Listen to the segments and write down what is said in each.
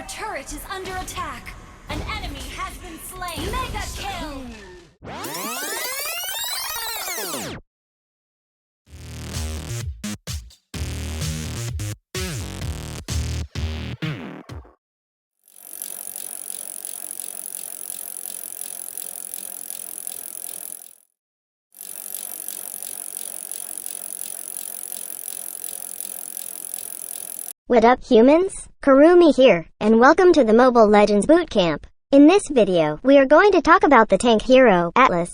turret is under attack. An enemy has been slain. Mega kill! What up, humans? Kurumi here, and welcome to the Mobile Legends Bootcamp. In this video, we are going to talk about the tank hero, Atlas.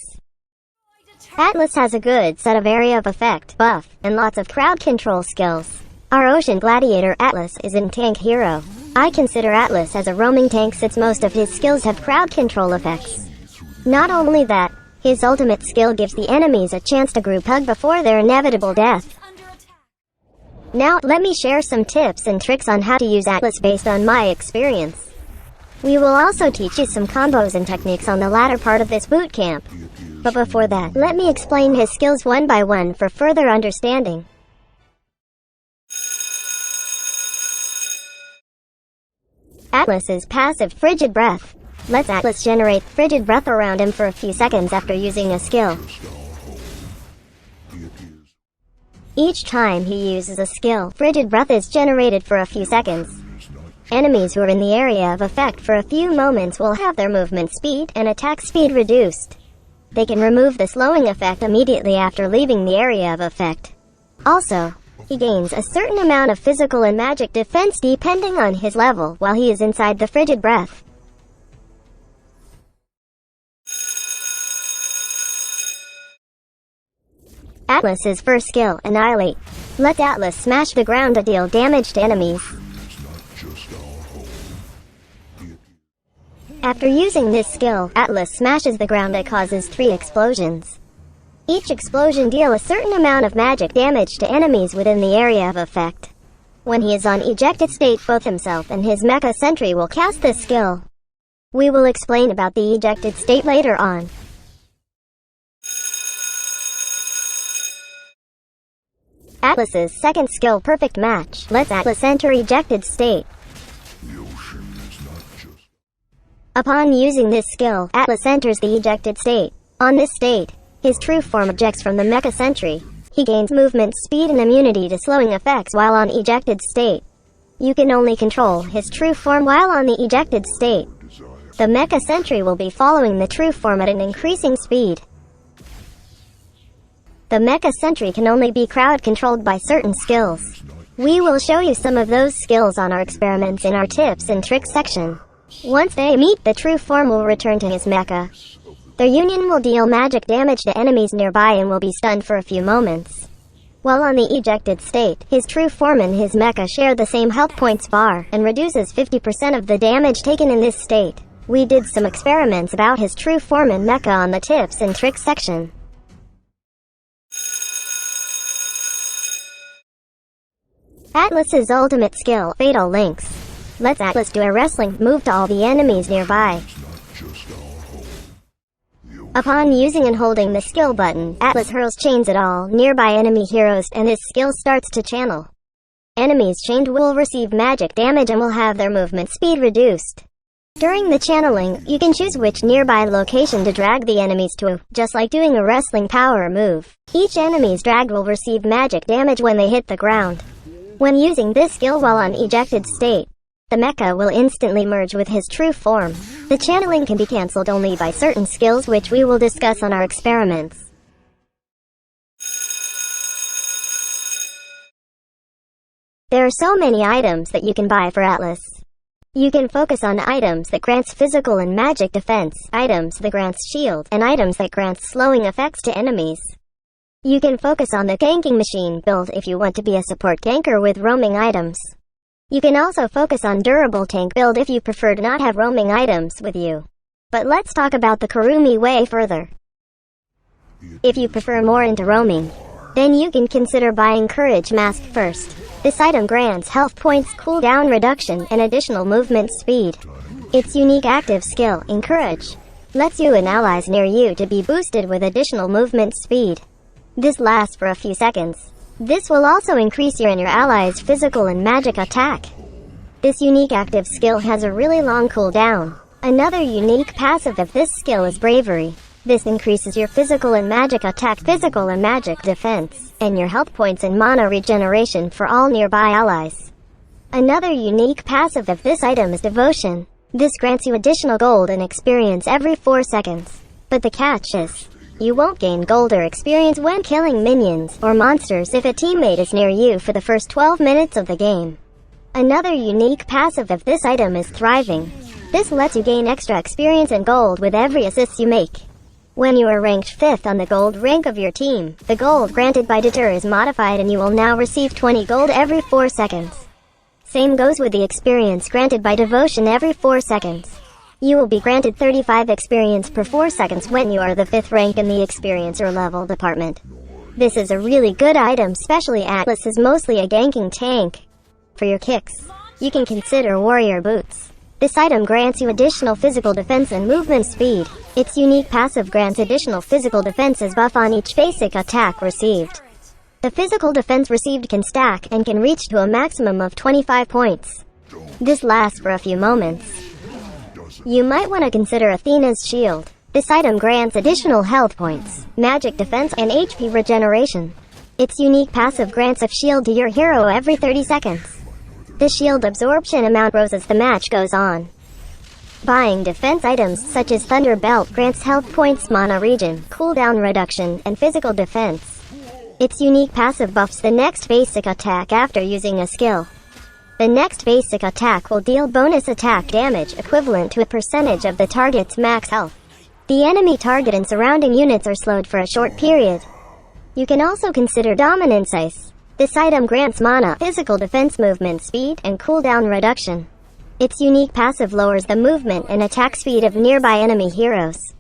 Atlas has a good set of area of effect, buff, and lots of crowd control skills. Our Ocean Gladiator Atlas is a tank hero. I consider Atlas as a roaming tank since most of his skills have crowd control effects. Not only that, his ultimate skill gives the enemies a chance to group hug before their inevitable death. Now, let me share some tips and tricks on how to use Atlas based on my experience. We will also teach you some combos and techniques on the latter part of this bootcamp. But before that, let me explain his skills one by one for further understanding. Atlas's passive Frigid Breath lets Atlas generate frigid breath around him for a few seconds after using a skill. Each time he uses a skill, frigid breath is generated for a few seconds. Enemies who are in the area of effect for a few moments will have their movement speed and attack speed reduced. They can remove the slowing effect immediately after leaving the area of effect. Also, he gains a certain amount of physical and magic defense depending on his level while he is inside the frigid breath. Atlas's first skill, Annihilate, lets Atlas smash the ground to deal damage to enemies. After using this skill, Atlas smashes the ground that causes 3 explosions. Each explosion deals a certain amount of magic damage to enemies within the area of effect. When he is on ejected state, both himself and his mecha sentry will cast this skill. We will explain about the ejected state later on. Atlas's second skill, Perfect Match, lets Atlas enter ejected state. Upon using this skill, Atlas enters the ejected state. On this state, his true form ejects from the mecha sentry. He gains movement speed and immunity to slowing effects while on ejected state. You can only control his true form while on the ejected state. The mecha sentry will be following the true form at an increasing speed. The mecha sentry can only be crowd controlled by certain skills. We will show you some of those skills on our experiments in our tips and tricks section. Once they meet, the true form will return to his mecha. Their union will deal magic damage to enemies nearby and will be stunned for a few moments. While on the ejected state, his true form and his mecha share the same health points bar and reduces 50% of the damage taken in this state. We did some experiments about his true form and mecha on the tips and tricks section. Atlas's ultimate skill, Fatal Links, lets Atlas do a wrestling move to all the enemies nearby. Upon using and holding the skill button, Atlas hurls chains at all nearby enemy heroes and his skill starts to channel. Enemies chained will receive magic damage and will have their movement speed reduced. During the channeling, you can choose which nearby location to drag the enemies to, just like doing a wrestling power move. Each enemy's dragged will receive magic damage when they hit the ground. When using this skill while on ejected state, the mecha will instantly merge with his true form. The channeling can be cancelled only by certain skills which we will discuss on our experiments. There are so many items that you can buy for Atlas. You can focus on items that grants physical and magic defense, items that grants shield, and items that grants slowing effects to enemies. You can focus on the ganking machine build if you want to be a support ganker with roaming items. You can also focus on durable tank build if you prefer to not have roaming items with you. But let's talk about the Kurumi way further. If you prefer more into roaming, then you can consider buying Courage Mask first. This item grants health points, cooldown reduction, and additional movement speed. Its unique active skill, Encourage, lets you and allies near you to be boosted with additional movement speed. This lasts for a few seconds. This will also increase your and your allies' physical and magic attack. This unique active skill has a really long cooldown. Another unique passive of this skill is Bravery. This increases your physical and magic attack, physical and magic defense, and your health points and mana regeneration for all nearby allies. Another unique passive of this item is Devotion. This grants you additional gold and experience every 4 seconds. But the catch is, you won't gain gold or experience when killing minions or monsters if a teammate is near you for the first 12 minutes of the game. Another unique passive of this item is Thriving. This lets you gain extra experience and gold with every assist you make. When you are ranked 5th on the gold rank of your team, the gold granted by TOTR is modified and you will now receive 20 gold every 4 seconds. Same goes with the experience granted by Devotion every 4 seconds. You will be granted 35 experience per 4 seconds when you are the 5th rank in the experience or level department. This is a really good item, especially Atlas is mostly a ganking tank. For your kicks, you can consider Warrior Boots. This item grants you additional physical defense and movement speed. Its unique passive grants additional physical defense as buff on each basic attack received. The physical defense received can stack and can reach to a maximum of 25 points. This lasts for a few moments. You might want to consider Athena's Shield. This item grants additional health points, magic defense, and HP regeneration. Its unique passive grants a shield to your hero every 30 seconds. The shield absorption amount grows as the match goes on. Buying defense items such as Thunder Belt grants health points, mana regen, cooldown reduction, and physical defense. Its unique passive buffs the next basic attack after using a skill. The next basic attack will deal bonus attack damage equivalent to a percentage of the target's max health. The enemy target and surrounding units are slowed for a short period. You can also consider Dominance Ice. This item grants mana, physical defense, movement speed, and cooldown reduction. Its unique passive lowers the movement and attack speed of nearby enemy heroes.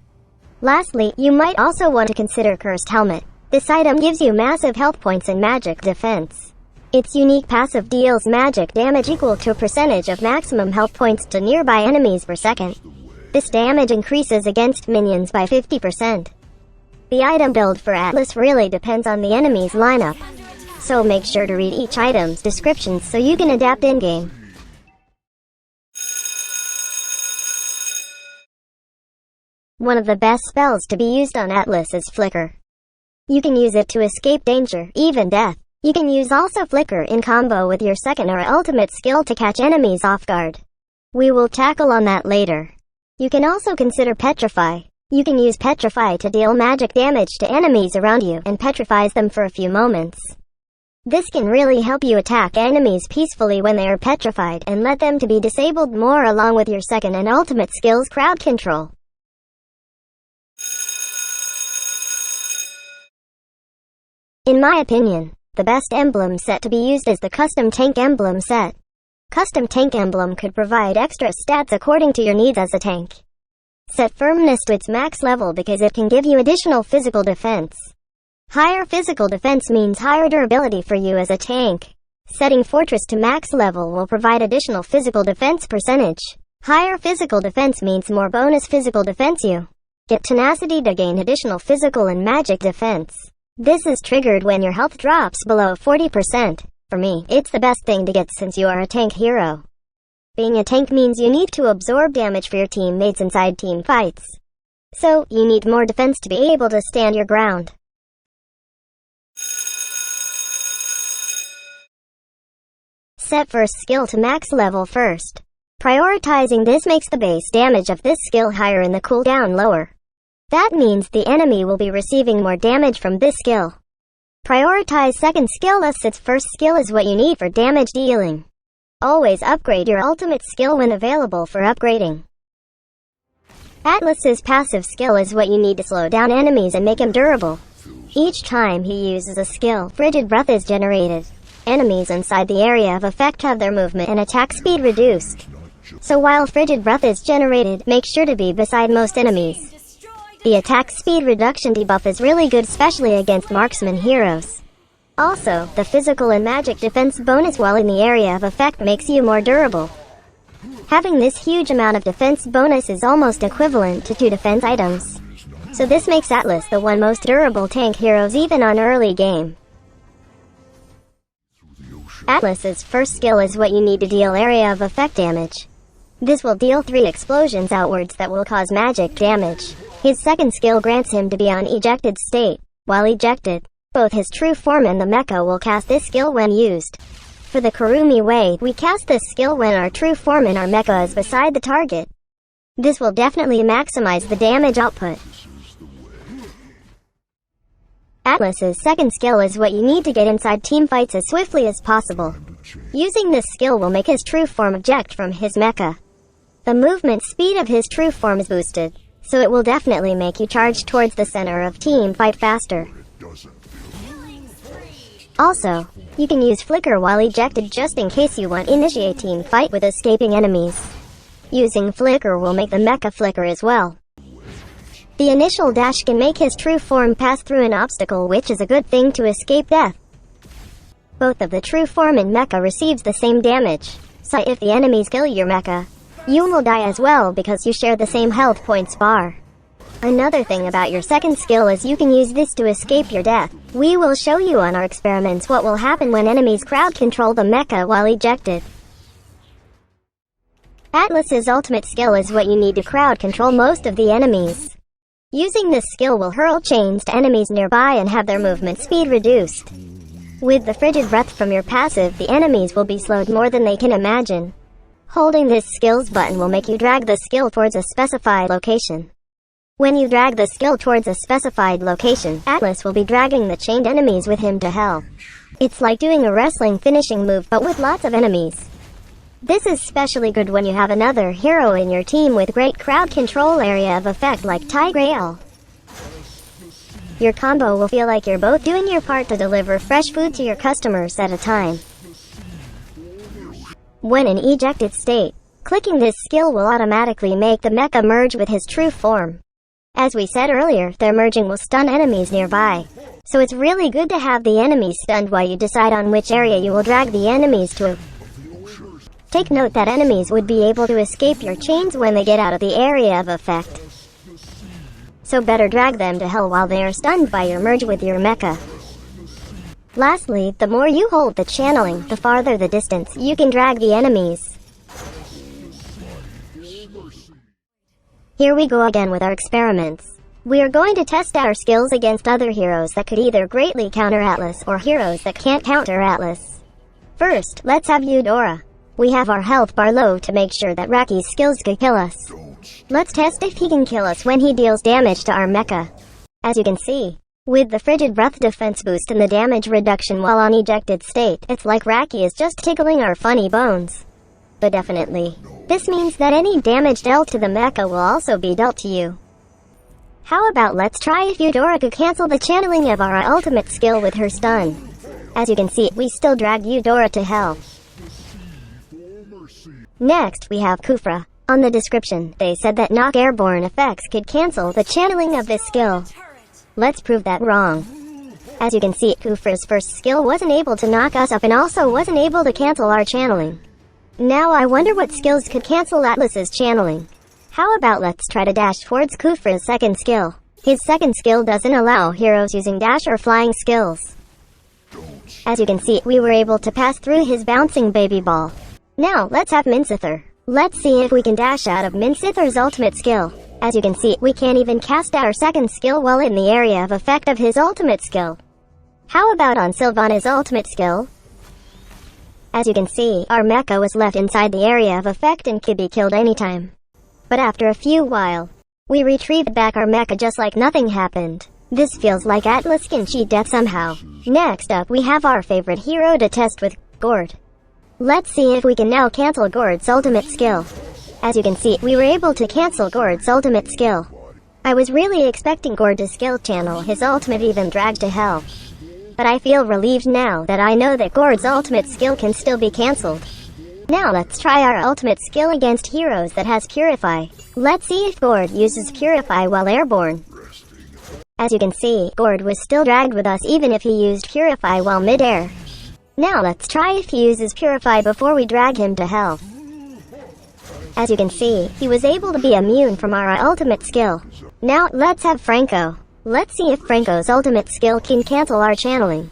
Lastly, you might also want to consider Cursed Helmet. This item gives you massive health points and magic defense. Its unique passive deals magic damage equal to a percentage of maximum health points to nearby enemies per second. This damage increases against minions by 50%. The item build for Atlas really depends on the enemy's lineup. So make sure to read each item's descriptions so you can adapt in-game. One of the best spells to be used on Atlas is Flicker. You can use it to escape danger, even death. You can use also Flicker in combo with your second or ultimate skill to catch enemies off guard. We will tackle on that later. You can also consider Petrify. You can use Petrify to deal magic damage to enemies around you and petrifies them for a few moments. This can really help you attack enemies peacefully when they are petrified and let them to be disabled more along with your second and ultimate skills crowd control. In my opinion, the best emblem set to be used is the Custom Tank Emblem set. Custom Tank Emblem could provide extra stats according to your needs as a tank. Set Firmness to its max level because it can give you additional physical defense. Higher physical defense means higher durability for you as a tank. Setting Fortress to max level will provide additional physical defense percentage. Higher physical defense means more bonus physical defense you get Tenacity to gain additional physical and magic defense. This is triggered when your health drops below 40%. For me, it's the best thing to get since you are a tank hero. Being a tank means you need to absorb damage for your teammates inside team fights. So, you need more defense to be able to stand your ground. Set first skill to max level first. Prioritizing this makes the base damage of this skill higher and the cooldown lower. That means the enemy will be receiving more damage from this skill. Prioritize second skill as its first skill is what you need for damage dealing. Always upgrade your ultimate skill when available for upgrading. Atlas's passive skill is what you need to slow down enemies and make them durable. Each time he uses a skill, Frigid Breath is generated. Enemies inside the area of effect have their movement and attack speed reduced. So while Frigid Breath is generated, make sure to be beside most enemies. The attack speed reduction debuff is really good, especially against marksman heroes. Also, the physical and magic defense bonus while in the area of effect makes you more durable. Having this huge amount of defense bonus is almost equivalent to 2 defense items. So this makes Atlas the most durable tank heroes even on early game. Atlas's first skill is what you need to deal area of effect damage. This will deal 3 explosions outwards that will cause magic damage. His second skill grants him to be on ejected state. While ejected, both his true form and the mecha will cast this skill when used. For the Kurumi way, we cast this skill when our true form and our mecha is beside the target. This will definitely maximize the damage output. Atlas's second skill is what you need to get inside team fights as swiftly as possible. Using this skill will make his true form eject from his mecha. The movement speed of his true form is boosted, so it will definitely make you charge towards the center of team fight faster. Also, you can use flicker while ejected just in case you want to initiate team fight with escaping enemies. Using flicker will make the mecha flicker as well. The initial dash can make his true form pass through an obstacle, which is a good thing to escape death. Both of the true form and mecha receives the same damage, so if the enemies kill your mecha, you will die as well because you share the same health points bar. Another thing about your second skill is you can use this to escape your death. We will show you on our experiments what will happen when enemies crowd control the mecha while ejected. Atlas's ultimate skill is what you need to crowd control most of the enemies. Using this skill will hurl chains to enemies nearby and have their movement speed reduced. With the frigid breath from your passive, the enemies will be slowed more than they can imagine. Holding this skills button will make you drag the skill towards a specified location. When you drag the skill towards a specified location, Atlas will be dragging the chained enemies with him to hell. It's like doing a wrestling finishing move but with lots of enemies. This is especially good when you have another hero in your team with great crowd control area of effect like Tigreal. Your combo will feel like you're both doing your part to deliver fresh food to your customers at a time. When in ejected state, clicking this skill will automatically make the mecha merge with his true form. As we said earlier, their merging will stun enemies nearby. So it's really good to have the enemies stunned while you decide on which area you will drag the enemies to. Take note that enemies would be able to escape your chains when they get out of the area of effect. So better drag them to hell while they are stunned by your merge with your mecha. Lastly, the more you hold the channeling, the farther the distance you can drag the enemies. Here we go again with our experiments. We are going to test our skills against other heroes that could either greatly counter Atlas or heroes that can't counter Atlas. First, let's have Eudora. We have our health bar low to make sure that Raki's skills could kill us. Let's test if he can kill us when he deals damage to our mecha. As you can see, with the frigid breath defense boost and the damage reduction while on ejected state, it's like Raki is just tickling our funny bones. But definitely, this means that any damage dealt to the mecha will also be dealt to you. How about let's try if Eudora could cancel the channeling of our ultimate skill with her stun. As you can see, we still drag Eudora to hell. Next, we have Kufra. On the description, they said that knock airborne effects could cancel the channeling of this skill. Let's prove that wrong. As you can see, Kufra's first skill wasn't able to knock us up and also wasn't able to cancel our channeling. Now I wonder what skills could cancel Atlas's channeling. How about let's try to dash towards Kufra's second skill. His second skill doesn't allow heroes using dash or flying skills. As you can see, we were able to pass through his bouncing baby ball. Now, let's have Minsither. Let's see if we can dash out of Minsither's ultimate skill. As you can see, we can't even cast our second skill while in the area of effect of his ultimate skill. How about on Sylvana's ultimate skill? As you can see, our mecha was left inside the area of effect and could be killed anytime. But after a few while, we retrieved back our mecha just like nothing happened. This feels like Atlas can cheat death somehow. Next up, we have our favorite hero to test with, Gord. Let's see if we can now cancel Gord's ultimate skill. As you can see, we were able to cancel Gord's ultimate skill. I was really expecting Gord to skill channel his ultimate even drag to hell. But I feel relieved now that I know that Gord's ultimate skill can still be cancelled. Now let's try our ultimate skill against heroes that has Purify. Let's see if Gord uses Purify while airborne. As you can see, Gord was still dragged with us even if he used Purify while mid-air. Now let's try if he uses Purify before we drag him to hell. As you can see, he was able to be immune from our ultimate skill. Now let's have Franco. Let's see if Franco's ultimate skill can cancel our channeling.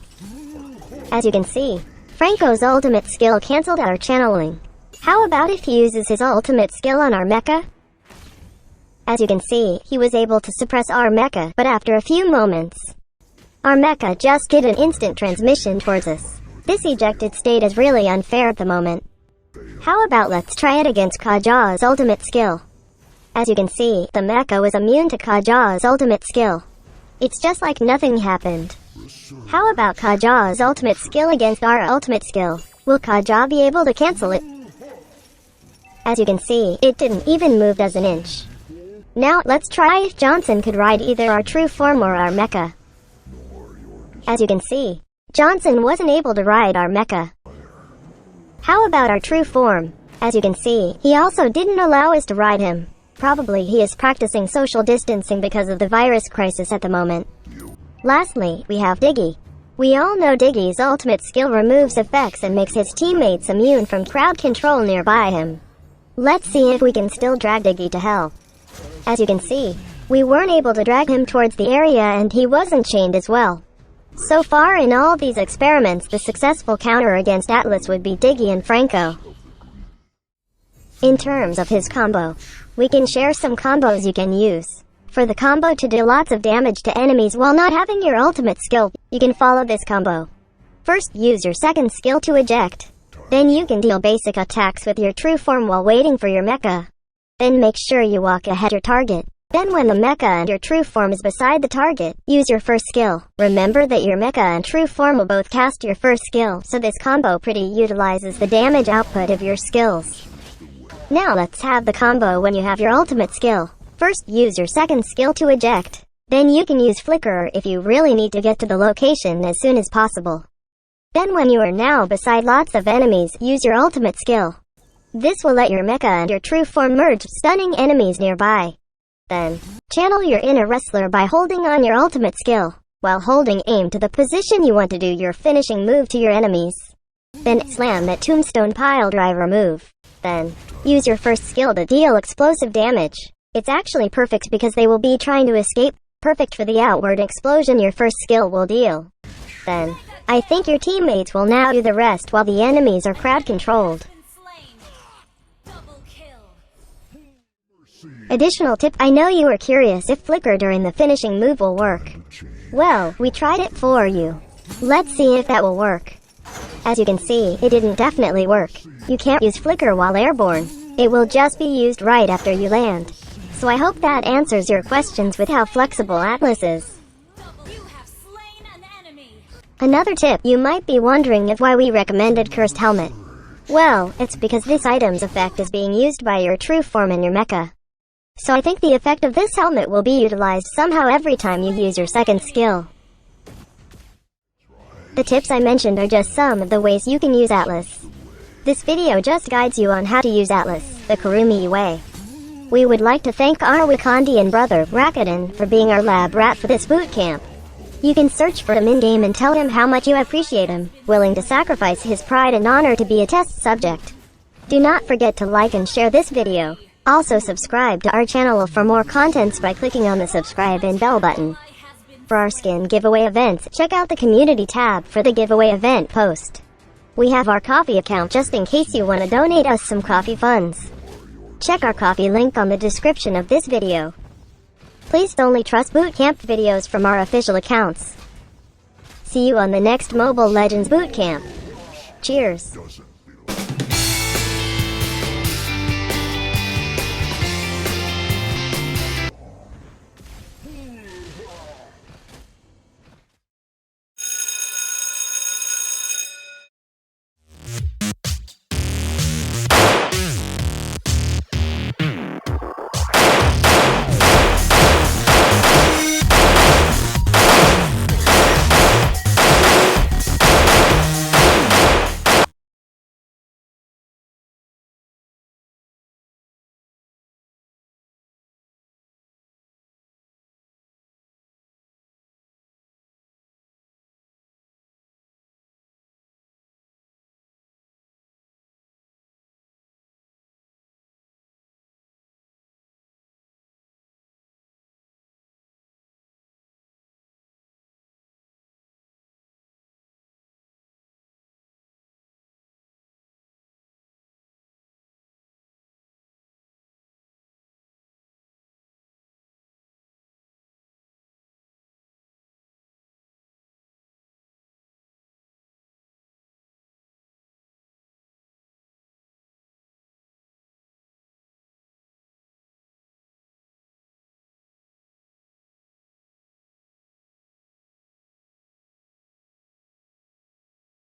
As you can see, Franco's ultimate skill cancelled our channeling. How about if he uses his ultimate skill on our mecha? As you can see, he was able to suppress our mecha, but after a few moments, our mecha just did an instant transmission towards us. This ejected state is really unfair at the moment. How about let's try it against Kaja's ultimate skill. As you can see, the mecha was immune to Kaja's ultimate skill. It's just like nothing happened. How about Kaja's ultimate skill against our ultimate skill? Will Kaja be able to cancel it? As you can see, it didn't even move as an inch. Now, let's try if Johnson could ride either our true form or our mecha. As you can see, Johnson wasn't able to ride our mecha. How about our true form? As you can see, he also didn't allow us to ride him. Probably he is practicing social distancing because of the virus crisis at the moment. Lastly, we have Diggy. We all know Diggy's ultimate skill removes effects and makes his teammates immune from crowd control nearby him. Let's see if we can still drag Diggy to hell. As you can see, we weren't able to drag him towards the area and he wasn't chained as well. So far in all these experiments, the successful counter against Atlas would be Diggy and Franco. In terms of his combo, we can share some combos you can use. For the combo to do lots of damage to enemies while not having your ultimate skill, you can follow this combo. First, use your second skill to eject. Then you can deal basic attacks with your true form while waiting for your mecha. Then make sure you walk ahead your target. Then when the mecha and your true form is beside the target, use your first skill. Remember that your mecha and true form will both cast your first skill, so this combo pretty utilizes the damage output of your skills. Now let's have the combo when you have your ultimate skill. First, use your second skill to eject. Then you can use Flicker if you really need to get to the location as soon as possible. Then when you are now beside lots of enemies, use your ultimate skill. This will let your mecha and your true form merge, stunning enemies nearby. Then, channel your inner wrestler by holding on your ultimate skill, while holding aim to the position you want to do your finishing move to your enemies. Then slam that tombstone pile driver move. Then, use your first skill to deal explosive damage. It's actually perfect because they will be trying to escape, perfect for the outward explosion your first skill will deal. Then, I think your teammates will now do the rest while the enemies are crowd controlled. Additional tip, I know you were curious if Flicker during the finishing move will work. Well, we tried it for you. Let's see if that will work. As you can see, it didn't definitely work. You can't use Flicker while airborne. It will just be used right after you land. So I hope that answers your questions with how flexible Atlas is. Another tip, you might be wondering if why we recommended Cursed Helmet. Well, it's because this item's effect is being used by your true form in your mecha. So I think the effect of this helmet will be utilized somehow every time you use your second skill. The tips I mentioned are just some of the ways you can use Atlas. This video just guides you on how to use Atlas, the Kurumi way. We would like to thank our Wakandian brother, Rakuten, for being our lab rat for this boot camp. You can search for him in-game and tell him how much you appreciate him, willing to sacrifice his pride and honor to be a test subject. Do not forget to like and share this video. Also subscribe to our channel for more contents by clicking on the subscribe and bell button. For our skin giveaway events, check out the community tab for the giveaway event post. We have our coffee account just in case you want to donate us some coffee funds. Check our coffee link on the description of this video. Please only trust bootcamp videos from our official accounts. See you on the next Mobile Legends bootcamp. Cheers.